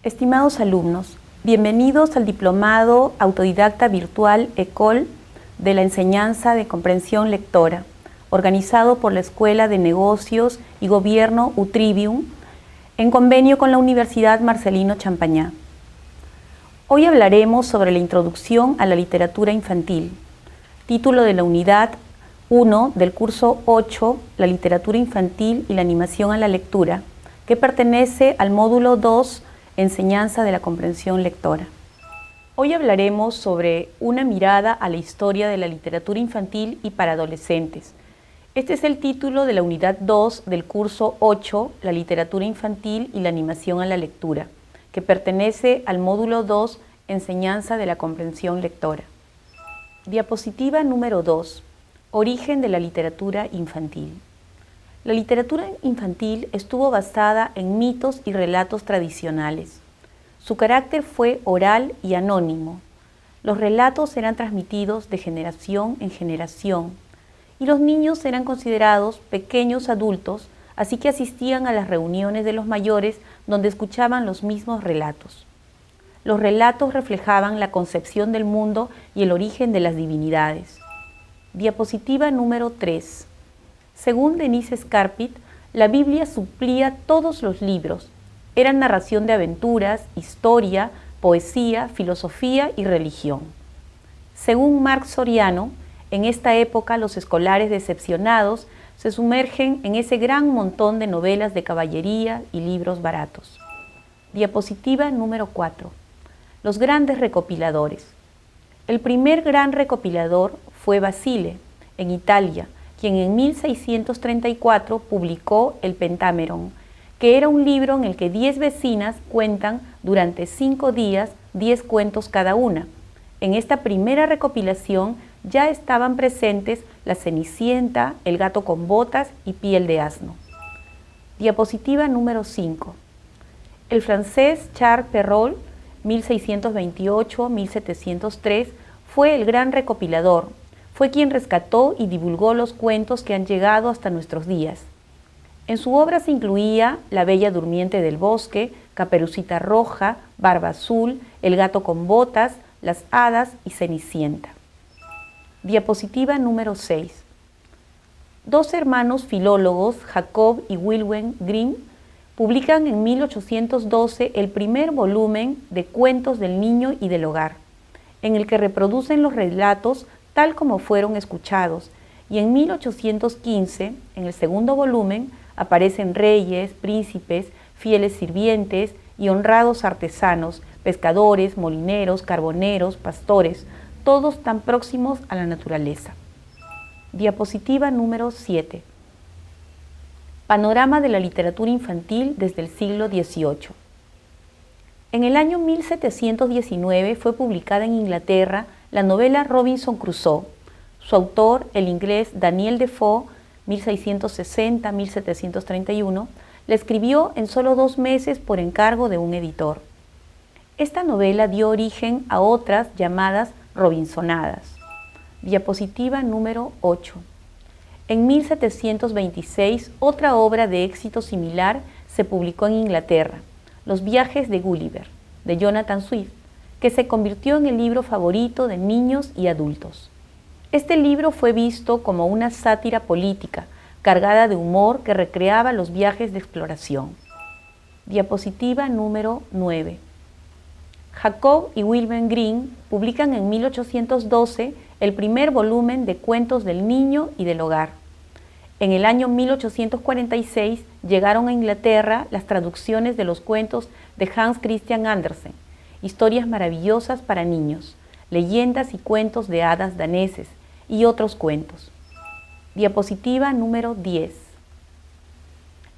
Estimados alumnos, bienvenidos al Diplomado Autodidacta Virtual ECOL de la Enseñanza de Comprensión Lectora, organizado por la Escuela de Negocios y Gobierno Utrivium, en convenio con la Universidad Marcelino Champañá. Hoy hablaremos sobre la introducción a la literatura infantil, título de la unidad 1 del curso 8, la literatura infantil y la animación a la lectura, que pertenece al módulo 2, Enseñanza de la comprensión lectora. Hoy hablaremos sobre una mirada a la historia de la literatura infantil y para adolescentes. Este es el título de la unidad 2 del curso 8, la literatura infantil y la animación a la lectura, que pertenece al módulo 2, Enseñanza de la comprensión lectora. Diapositiva número 2. Origen de la literatura infantil. La literatura infantil estuvo basada en mitos y relatos tradicionales. Su carácter fue oral y anónimo. Los relatos eran transmitidos de generación en generación y los niños eran considerados pequeños adultos, así que asistían a las reuniones de los mayores donde escuchaban los mismos relatos. Los relatos reflejaban la concepción del mundo y el origen de las divinidades. Diapositiva número 3. Según Denise Scarpit, la Biblia suplía todos los libros. Era narración de aventuras, historia, poesía, filosofía y religión. Según Marc Soriano, en esta época los escolares decepcionados se sumergen en ese gran montón de novelas de caballería y libros baratos. Diapositiva número 4. Los grandes recopiladores. El primer gran recopilador fue Basile, en Italia, quien en 1634 publicó el Pentameron, que era un libro en el que 10 vecinas cuentan durante 5 días 10 cuentos cada una. En esta primera recopilación ya estaban presentes La Cenicienta, El gato con botas y Piel de asno. Diapositiva número 5. El francés Charles Perrault, 1628-1703, fue el gran recopilador. Fue quien rescató y divulgó los cuentos que han llegado hasta nuestros días. En su obra se incluía La Bella Durmiente del Bosque, Caperucita Roja, Barba Azul, El gato con botas, Las hadas y Cenicienta. Diapositiva número 6. Dos hermanos filólogos, Jacob y Wilhelm Grimm, publican en 1812 el primer volumen de Cuentos del Niño y del Hogar, en el que reproducen los relatos tal como fueron escuchados, y en 1815, en el segundo volumen, aparecen reyes, príncipes, fieles sirvientes y honrados artesanos, pescadores, molineros, carboneros, pastores, todos tan próximos a la naturaleza. Diapositiva número 7. Panorama de la literatura infantil desde el siglo XVIII. En el año 1719 fue publicada en Inglaterra la novela Robinson Crusoe. Su autor, el inglés Daniel Defoe, 1660-1731, la escribió en solo 2 meses por encargo de un editor. Esta novela dio origen a otras llamadas Robinsonadas. Diapositiva número 8. En 1726, otra obra de éxito similar se publicó en Inglaterra, Los viajes de Gulliver, de Jonathan Swift, que se convirtió en el libro favorito de niños y adultos. Este libro fue visto como una sátira política, cargada de humor que recreaba los viajes de exploración. Diapositiva número 9. Jacob y Wilhelm Grimm publican en 1812 el primer volumen de Cuentos del Niño y del Hogar. En el año 1846 llegaron a Inglaterra las traducciones de los cuentos de Hans Christian Andersen, historias maravillosas para niños, leyendas y cuentos de hadas daneses y otros cuentos. Diapositiva número 10.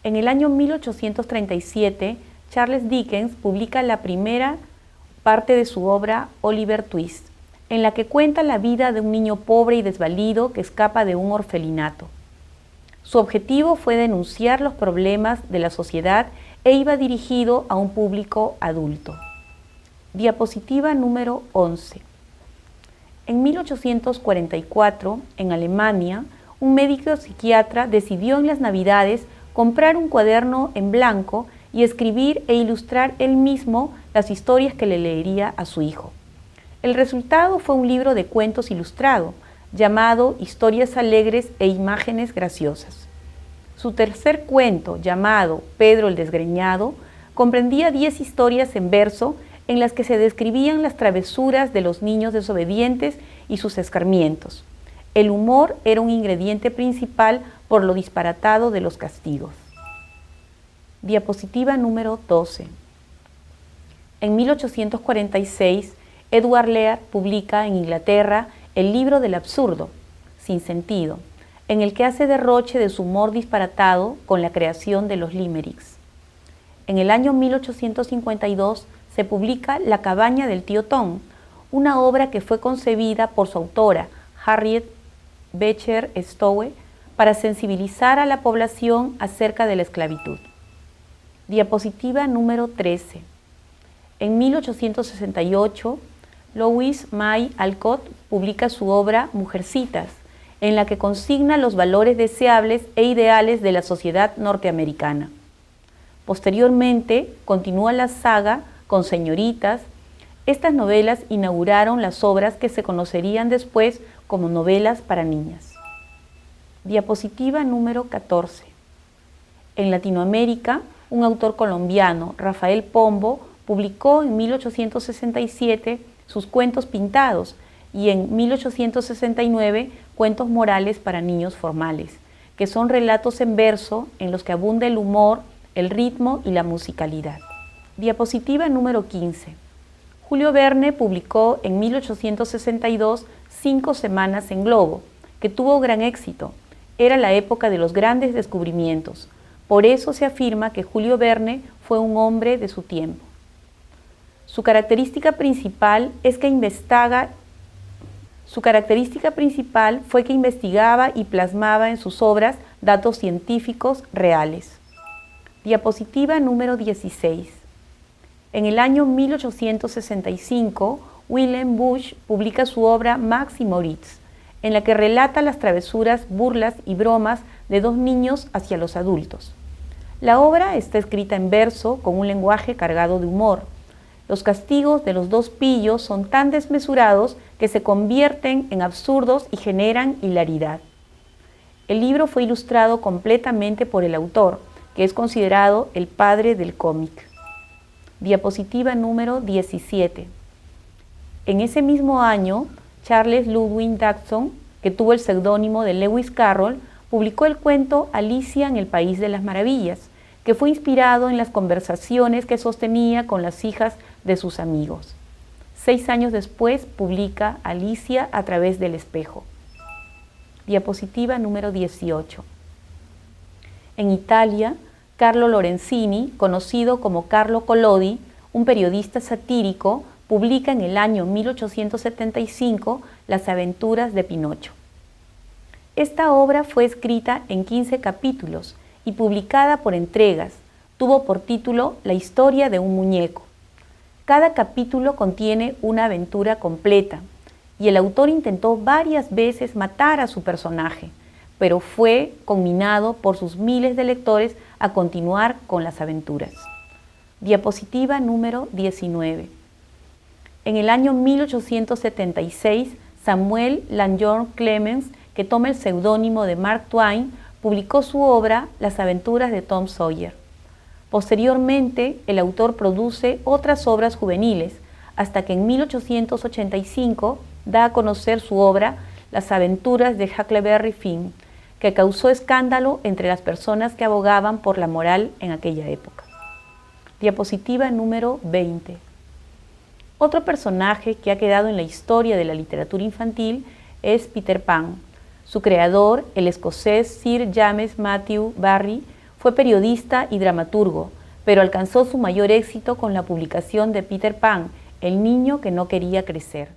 En el año 1837, Charles Dickens publica la primera parte de su obra Oliver Twist, en la que cuenta la vida de un niño pobre y desvalido que escapa de un orfelinato. Su objetivo fue denunciar los problemas de la sociedad e iba dirigido a un público adulto. Diapositiva número 11. En 1844, en Alemania, un médico psiquiatra decidió en las Navidades comprar un cuaderno en blanco y escribir e ilustrar él mismo las historias que le leería a su hijo. El resultado fue un libro de cuentos ilustrado, llamado Historias alegres e imágenes graciosas. Su tercer cuento, llamado Pedro el Desgreñado, comprendía 10 historias en verso en las que se describían las travesuras de los niños desobedientes y sus escarmientos. El humor era un ingrediente principal por lo disparatado de los castigos. Diapositiva número 12. En 1846, Edward Lear publica en Inglaterra el libro del absurdo, sin sentido, en el que hace derroche de su humor disparatado con la creación de los limericks. En el año 1852 se publica La cabaña del tío Tom, una obra que fue concebida por su autora, Harriet Beecher Stowe, para sensibilizar a la población acerca de la esclavitud. Diapositiva número 13. En 1868, Louise May Alcott publica su obra Mujercitas, en la que consigna los valores deseables e ideales de la sociedad norteamericana. Posteriormente, continúa la saga con Señoritas. Estas novelas inauguraron las obras que se conocerían después como novelas para niñas. Diapositiva número 14. En Latinoamérica, un autor colombiano, Rafael Pombo, publicó en 1867 sus Cuentos Pintados y en 1869 Cuentos Morales para Niños Formales, que son relatos en verso en los que abunda el humor, el ritmo y la musicalidad. Diapositiva número 15. Julio Verne publicó en 1862 5 semanas en globo, que tuvo gran éxito. Era la época de los grandes descubrimientos. Por eso se afirma que Julio Verne fue un hombre de su tiempo. Su característica principal fue que investigaba y plasmaba en sus obras datos científicos reales. Diapositiva número 16. En el año 1865, Wilhelm Busch publica su obra Max y Moritz, en la que relata las travesuras, burlas y bromas de 2 niños hacia los adultos. La obra está escrita en verso con un lenguaje cargado de humor. Los castigos de los 2 pillos son tan desmesurados que se convierten en absurdos y generan hilaridad. El libro fue ilustrado completamente por el autor, que es considerado el padre del cómic. Diapositiva número 17. En ese mismo año, Charles Ludwig Dodgson, que tuvo el seudónimo de Lewis Carroll, publicó el cuento Alicia en el País de las Maravillas, que fue inspirado en las conversaciones que sostenía con las hijas de sus amigos. 6 años después publica Alicia a través del espejo. Diapositiva número 18. En Italia, Carlo Lorenzini, conocido como Carlo Collodi, un periodista satírico, publica en el año 1875 Las aventuras de Pinocho. Esta obra fue escrita en 15 capítulos y publicada por entregas. Tuvo por título La historia de un muñeco. Cada capítulo contiene una aventura completa y el autor intentó varias veces matar a su personaje, pero fue conminado por sus miles de lectores a continuar con las aventuras. Diapositiva número 19. En el año 1876, Samuel Langhorne Clemens, que toma el seudónimo de Mark Twain, publicó su obra Las aventuras de Tom Sawyer. Posteriormente, el autor produce otras obras juveniles, hasta que en 1885 da a conocer su obra Las aventuras de Huckleberry Finn, que causó escándalo entre las personas que abogaban por la moral en aquella época. Diapositiva número 20. Otro personaje que ha quedado en la historia de la literatura infantil es Peter Pan. Su creador, el escocés Sir James Matthew Barrie, fue periodista y dramaturgo, pero alcanzó su mayor éxito con la publicación de Peter Pan, el niño que no quería crecer.